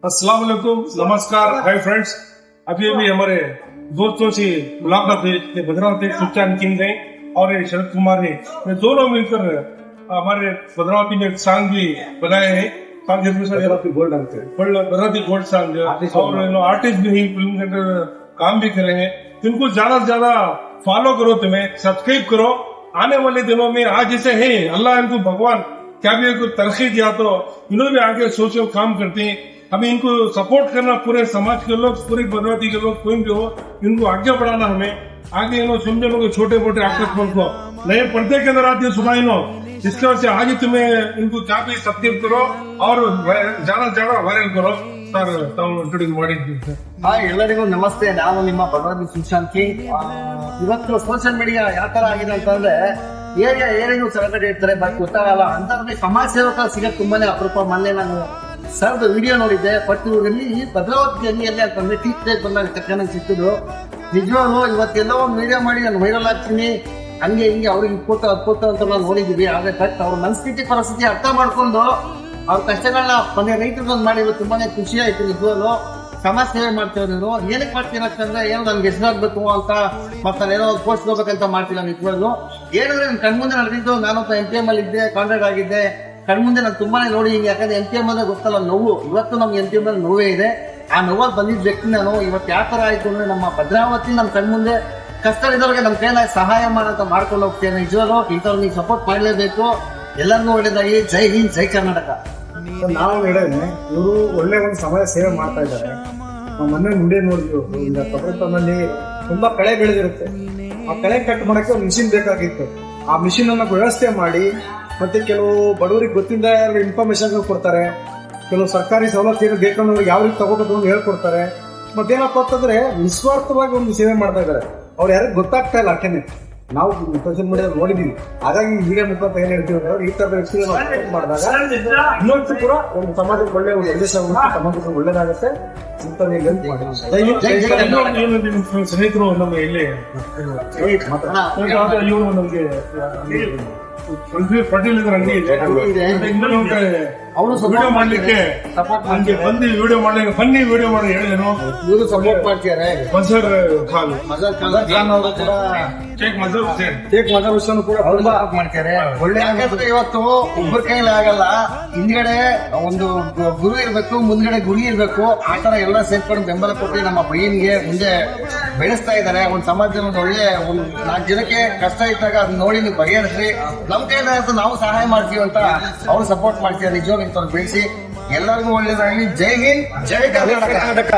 अस्सलाम वालेकुम, नमस्कार, हाय फ्रेंड्स। अभी हमारे दोस्तों से मुलाकात हुई, भद्रावती सुल्तान किंग है और शरद कुमार है। ये दोनों मिलकर हमारे भद्रावती में एक सॉन्ग भी बनाए हैं। भद्रावती गोल्ड सॉन्ग और आर्टिस्ट भी फिल्म के अंदर काम भी कर रहे हैं। इनको ज्यादा से ज्यादा फॉलो करो, तुम्हें सब्सक्राइब करो। आने वाले दिनों में आज जैसे है, अल्लाह इनको भगवान क्या भी इनको तरक्की दिया तो इन्होंने भी आगे सोचो काम करते हैं। हमें इनको सपोर्ट करना, पूरे समाज के लोग, पूरे भद्रावती के लोग, कोई भी हो, इनको आगे बढ़ाना। हमें आगे इन्होंने समझो लोग छोटे मोटे एक्टर्स को नए पर्दे के अंदर आते हैं सुना इन्हों, इसके वजह से आगे तुम्हें इनको क्या भी सब्सक्राइब करो और ज्यादा से ज्यादा वायरल करो। ಸರ್ ತಾವು ಇಂಟ್ರೊಡ್ಯೂಸ್ ಮಾಡಿದ್ದೀವಿ ಸರ್. ಹಾಯ್, ಎಲ್ಲರಿಗೂ ನಮಸ್ತೆ. ನಾನು ನಿಮ್ಮ ಭಗವತಿ ಸುಶಾಂತ್ ಕಿಂಗ್. ಇವತ್ತು ಸೋಷಿಯಲ್ ಮೀಡಿಯಾ ಯಾವ ತರ ಆಗಿದೆ ಅಂತಂದ್ರೆ ಏರಿಗೂ ಸೆಲೆಬ್ರೇಟ್ ಇರ್ತಾರೆ, ಬಟ್ ಗೊತ್ತಾಗಲ್ಲ ಅಂತಂದ್ರೆ ಸಮಾಜ ಸೇವಕ ಸಿಗೋದು ತುಂಬಾನೇ ಅಪರೂಪ. ಮೊನ್ನೆ ನಾನು ಸರ್ದು ವಿಡಿಯೋ ನೋಡಿದ್ದೆ. ಬಟ್ ಇಲ್ಲಿ ಭದ್ರಾವತಿಯಲ್ಲಿ ಎಲ್ಲಿ ಅಂತಂದ್ರೆ ಟೀ ಪ್ಲೇಟ್ ಬಂದಾಗ ತಕ್ಷಣ ಸಿಕ್ಕಿದ್ರು. ನಿಜವಾಗ್ಲೂ ಇವತ್ತೆಲ್ಲೋ ಒಂದು ವಿಡಿಯೋ ಮಾಡಿ ನಾನು ವೈರಲ್ ಆಗ್ತೀನಿ, ಹಂಗೆ ಹಿಂಗೆ ಅವ್ರಿಗೆ ಇಪ್ಪತ್ತು ಅಂತ ನಾವು ನೋಡಿದೀವಿ. ಆದ್ರೆ ಬಟ್ ಅವ್ರ ಮನಸ್ಥಿತಿ ಪರಿಸ್ಥಿತಿ ಅರ್ಥ ಮಾಡ್ಕೊಂಡು ಅವ್ರ ಕಷ್ಟಗಳನ್ನ ಮನೆ ರೈತರೊಂದು ಮಾಡಿದ್ರು. ತುಂಬಾನೇ ಖುಷಿ ಆಯ್ತು. ನಿಜವಾಗ್ಲು ಸಮಾಜ ಸೇವೆ ಮಾಡ್ತೇವೆ. ನೀನು ಏನಕ್ಕೆ ಮಾಡ್ತೀನಿ ಅಂತಂದ್ರೆ ಏನೋ ನನ್ಗೆ ಹೆಸರಾಗ್ಬೇಕು ಅಂತ ಮತ್ತೆ ನಾನು ಏನೋ ಪೋಸ್ಟ್ ಹೋಗ್ಬೇಕಂತ ಮಾಡ್ತಿಲ್ಲ. ನಿಜವಾಗ್ಲು ಏನಂದ್ರೆ ನನ್ ಕಣ್ಮುಂದೆ ನಡೆದಿದ್ದು, ನಾನು MPM ಅಲ್ಲಿ ಇದ್ದೆ, ಕಾಂಟ್ರಾಕ್ಟ್ ಆಗಿದ್ದೆ. ಕಣ್ಮುಂದೆ ನಾನು ತುಂಬಾನೇ ನೋಡಿ ಹಿಂಗೆ, ಯಾಕಂದ್ರೆ MPM ಅಂದ್ರೆ ಗೊತ್ತಲ್ಲ ನೋವು. ಇವತ್ತು ನಮ್ಗೆ MPM ಅಲ್ಲಿ ನೋವೇ ಇದೆ. ಆ ನೋವಲ್ಲಿ ಬಂದಿದ್ದ ವ್ಯಕ್ತಿ ನಾನು. ಇವತ್ತು ಯಾವ ತರ ಆಯ್ತು ಅಂದ್ರೆ ನಮ್ಮ ಭದ್ರಾವತಿ ನಮ್ಮ ಕಣ್ಮುಂದೆ ಕಷ್ಟವಿದ್ದವ್ರಿಗೆ ನಮ್ಮ ಕೈಲ ಸಹಾಯ ಮಾಡಂತ ಮಾಡ್ಕೊಂಡು ಹೋಗ್ತೇನೆ. ನಿಜವಾಗ್ಲು ಇಂಥವ್ರು ನೀವು ಸಪೋರ್ಟ್ ಮಾಡಲೇಬೇಕು. ಎಲ್ಲರಿಗೂ ಒಳ್ಳೇದಾಗಿ. ಜೈ ಹಿಂದ್, ಜೈ ಕರ್ನಾಟಕ. ನಾವು ಹೇಳಿದ್ರೆ ಇವರು ಒಳ್ಳೆ ಒಂದು ಸಮಾಜ ಸೇವೆ ಮಾಡ್ತಾ ಇದ್ದಾರೆ. ನಾವು ಮೊನ್ನೆ ಮುಂದೆ ನೋಡಿದ್ವಿ, ಈಗ ಕೊಬ್ಬರಿನಲ್ಲಿ ತುಂಬಾ ಕಳೆ ಬೆಳೆದಿರುತ್ತೆ. ಆ ಕಳೆ ಕಟ್ ಮಾಡಕ್ಕೆ ಒಂದು ಮಿಷಿನ್ ಬೇಕಾಗಿತ್ತು. ಆ ಮಿಷಿನ್ ಅನ್ನ ವ್ಯವಸ್ಥೆ ಮಾಡಿ ಮತ್ತೆ ಕೆಲವು ಬಡವರಿಗೆ ಗೊತ್ತಿಂದ ಇನ್ಫಾರ್ಮೇಶನ್ ಕೊಡ್ತಾರೆ. ಕೆಲವು ಸರ್ಕಾರಿ ಸವಲತ್ತು ಏನು ಬೇಕಂದ್ರೆ ಯಾವ ರೀತಿ ತಗೋಬೇಕು ಅಂತ ಹೇಳ್ಕೊಡ್ತಾರೆ. ಮತ್ತೇನಪ್ಪ ಅಂತಂದ್ರೆ ನಿಸ್ವಾರ್ಥವಾಗಿ ಒಂದು ಸೇವೆ ಮಾಡ್ತಾ ಇದ್ದಾರೆ. ಅವ್ರು ಯಾರಿಗೂ ಗೊತ್ತಾಗ್ತಾ ಇಲ್ಲ. ಅಷ್ಟೇನೆ ನಾವು ಸೋಷಿಯಲ್ ಮೀಡಿಯಾ ನೋಡಿದೀವಿ. ಹಾಗಾಗಿ ಈ ವಿಡಿಯೋ ಮುಖಾಂತರ ಏನ್ ಹೇಳ್ತೀವಿ ಅಂದ್ರೆ ಈ ತರ ವ್ಯಕ್ತಿಗಳು ಮಾಡಿದಾಗ ಇನ್ನೊಂದು ಕೂಡ ಒಂದು ಸಮಾಜಕ್ಕೆ ಒಳ್ಳೆ ಒಂದು ಉದ್ದೇಶ ಸಮಾಜಕ್ಕೆ ಒಳ್ಳೇದಾಗುತ್ತೆ. ಸ್ನೇಹಿತರು ನಮಗೆ ಇಲ್ಲಿ ಇವರು ನಮಗೆ ಫರ್ಟಿಲೈಸರ್ ಅಂಗಡಿ ಅವರು ವಿಡಿಯೋ ಮಾಡ್ಲಿಕ್ಕೆ ನಮ್ಗೆ ಬಂದು ವಿಡಿಯೋ ಮಾಡ್ಲಿಕ್ಕೆ ಬನ್ನಿ ವಿಡಿಯೋ ಮಾಡಿ ಹೇಳಿದೇನು. ಇವರು ಸಪೋರ್ಟ್ ಮಾಡ್ತಿದ್ದಾರೆ. ಮಜರ್ ಖಾನ್ ಅವರು ಕೂಡ ಶೇಖ್ ಮಜರ್ ಹುಸೇನ್ ಕೂಡ ತುಂಬಾ ಮಾಡ್ತಾರೆ. ಒಳ್ಳೆ ಇವತ್ತು ಒಬ್ಬರ ಕೈಲಿ ಆಗಲ್ಲ. ಹಿಂದ್ಗಡೆ ಒಂದು ಗುರು ಇರ್ಬೇಕು, ಮುಂದ್ಗಡೆ ಗುರಿ ಇರ್ಬೇಕು. ಆ ತರ ಎಲ್ಲ ಸೇರ್ಕೊಂಡು ಬೆಂಬಲ ಕೊಟ್ಟು ನಮ್ಮ ಬೈಯನಿಗೆ ಮುಂದೆ ಬೆಳೆಸ್ತಾ ಇದ್ದಾರೆ. ಒಂದು ಸಮಾಜದಲ್ಲಿ ಒಂದು ಒಳ್ಳೆ ಒಂದು 4 ಜನಕ್ಕೆ ಕಷ್ಟ ಇದ್ದಾಗ ಅದನ್ನ ನೋಡಿ ನೀವು ಬಗೆಹರಿಸ್ರಿ. ನಮ್ ಕೈಲಿ ನಾವು ಸಹಾಯ ಮಾಡ್ತೀವಿ ಅಂತ ಅವ್ರು ಸಪೋರ್ಟ್ ಮಾಡ್ತೀವಿ. ನಿಜವಾಗಿ ಬೆಳೆಸಿ ಎಲ್ಲರಿಗೂ ಒಳ್ಳೇದಾಗಲಿ. ಜೈ ಹಿಂದ್, ಜೈ ಕರ್ನಾಟಕ.